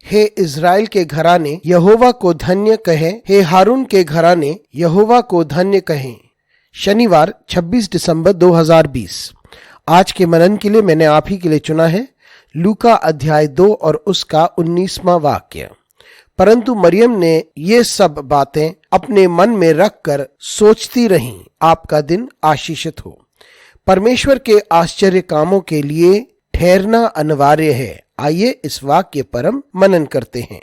हे Israel के घराने, यहोवा को धन्य कहें। हे हारून के घराने, यहोवा को धन्य कहें। शनिवार 26 दिसंबर 2020। आज के मनन के लिए मैंने आप ही के लिए चुना है लूका अध्याय 2 और उसका 19वां वाक्य। परंतु मरियम ने ये सब बातें अपने मन में रखकर सोचती रहीं। आपका दिन आशीषित हो। परमेश्वर के आश्चर्य कामों के लिए ठहरना अनिवार्य है। आइए इस वाक्य पर हम मनन करते हैं।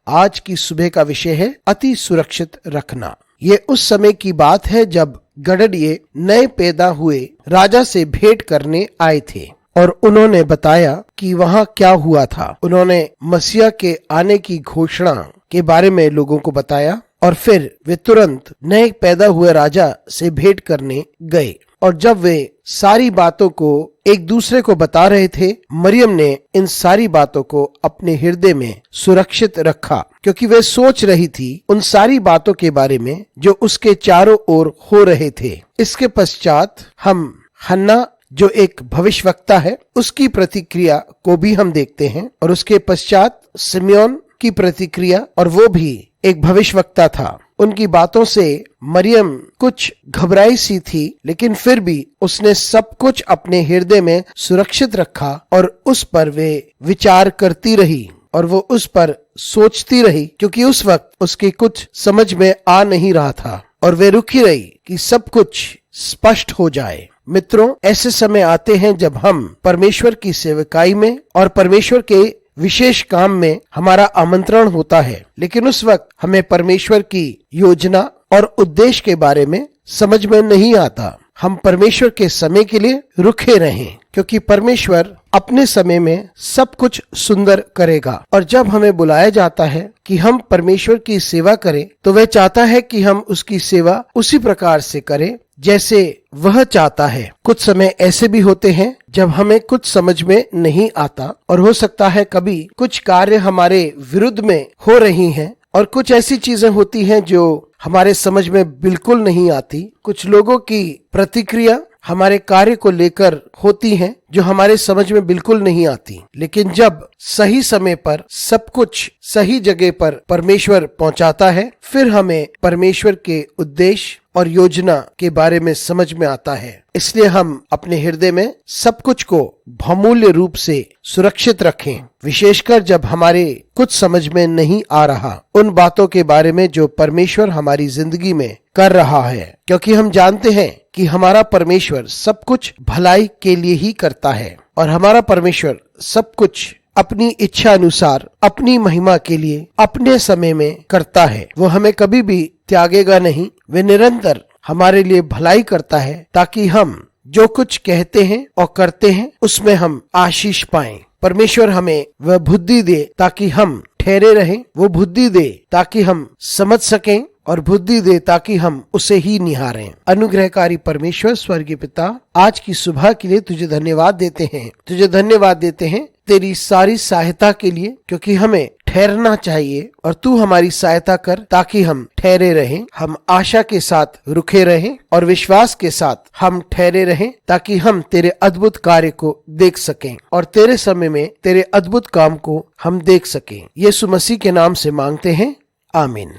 आज की सुबह का विषय है अति सुरक्षित रखना। ये उस समय की बात है जब गडरिये नए पैदा हुए राजा से भेंट करने आए थे और उन्होंने बताया कि वहाँ क्या हुआ था। उन्होंने मसीहा के आने की घोषणा के बारे में लोगों को बताया और फिर वे तुरंत नए पैदा हुए राजा से भेंट करने गए। और जब वे सारी बातों को एक दूसरे को बता रहे थे, मरियम ने इन सारी बातों को अपने हृदय में सुरक्षित रखा, क्योंकि वे सोच रही थी उन सारी बातों के बारे में जो उसके चारों ओर हो रहे थे। इसके पश्चात हम हन्ना, जो एक भविष्यवक्ता है, उसकी प्रतिक्रिया को भी हम देखते हैं और उसके पश्चात सिमयोन की प्रतिक्रिया, और वो भी एक भविष्यवक्ता था। उनकी बातों से मरियम कुछ घबराई सी थी, लेकिन फिर भी उसने सब कुछ अपने हृदय में सुरक्षित रखा और उस पर वे विचार करती रही और वो उस पर सोचती रही, क्योंकि उस वक्त उसके कुछ समझ में आ नहीं रहा था और वे रुकी रही कि सब कुछ स्पष्ट हो जाए। मित्रों, ऐसे समय आते हैं जब हम परमेश्वर की सेवकाई में और परमेश्वर के विशेष काम में हमारा आमंत्रण होता है, लेकिन उस वक्त हमें परमेश्वर की योजना और उद्देश्य के बारे में समझ में नहीं आता। हम परमेश्वर के समय के लिए रुके रहें, क्योंकि परमेश्वर अपने समय में सब कुछ सुंदर करेगा। और जब हमें बुलाया जाता है कि हम परमेश्वर की सेवा करें, तो वह चाहता है कि हम उसकी सेवा उसी प्रकार से करें जैसे वह चाहता है। कुछ समय ऐसे भी होते हैं जब हमें कुछ समझ में नहीं आता और हो सकता है कभी कुछ कार्य हमारे विरुद्ध में हो रही हैं और कुछ ऐसी चीजें होती हैं जो हमारे समझ में बिल्कुल नहीं आती। कुछ लोगों की प्रतिक्रिया हमारे कार्य को लेकर होती हैं जो हमारे समझ में बिल्कुल नहीं आती, लेकिन जब सही समय पर सब कुछ सही जगह पर परमेश्वर पहुंचाता है, फिर हमें परमेश्वर के उद्देश्य और योजना के बारे में समझ में आता है। इसलिए हम अपने हृदय में सब कुछ को बहुमूल्य रूप से सुरक्षित रखें, विशेषकर जब हमारे कुछ समझ में नहीं आ रहा उन बातों के बारे में जो परमेश्वर हमारी जिंदगी में कर रहा है, क्योंकि हम जानते हैं कि हमारा परमेश्वर सब कुछ भलाई के लिए ही करता है और हमारा परमेश्वर सब कुछ अपनी इच्छा अनुसार अपनी महिमा के लिए अपने समय में करता है। वो हमें कभी भी त्यागेगा नहीं। वे निरंतर हमारे लिए भलाई करता है ताकि हम जो कुछ कहते हैं और करते हैं उसमें हम आशीष पाएं। परमेश्वर हमें वह बुद्धि दे ताकि हम ठहरे रहें, वो बुद्धि दे ताकि हम समझ सकें और बुद्धि दे ताकि हम उसे ही निहारें। अनुग्रहकारी परमेश्वर स्वर्गीय पिता, आज की सुबह के लिए तुझे धन्यवाद देते हैं। तुझे धन्यवाद देते हैं तेरी सारी सहायता के लिए, क्योंकि हमें ठहरना चाहिए और तू हमारी सहायता कर ताकि हम ठहरे रहें। हम आशा के साथ रुके रहें और विश्वास के साथ हम ठहरे रहें ताकि हम तेरे अद्भुत कार्य को देख सकें और तेरे समय में तेरे अद्भुत काम को हम देख सकें। यीशु मसीह के नाम से मांगते हैं, आमीन।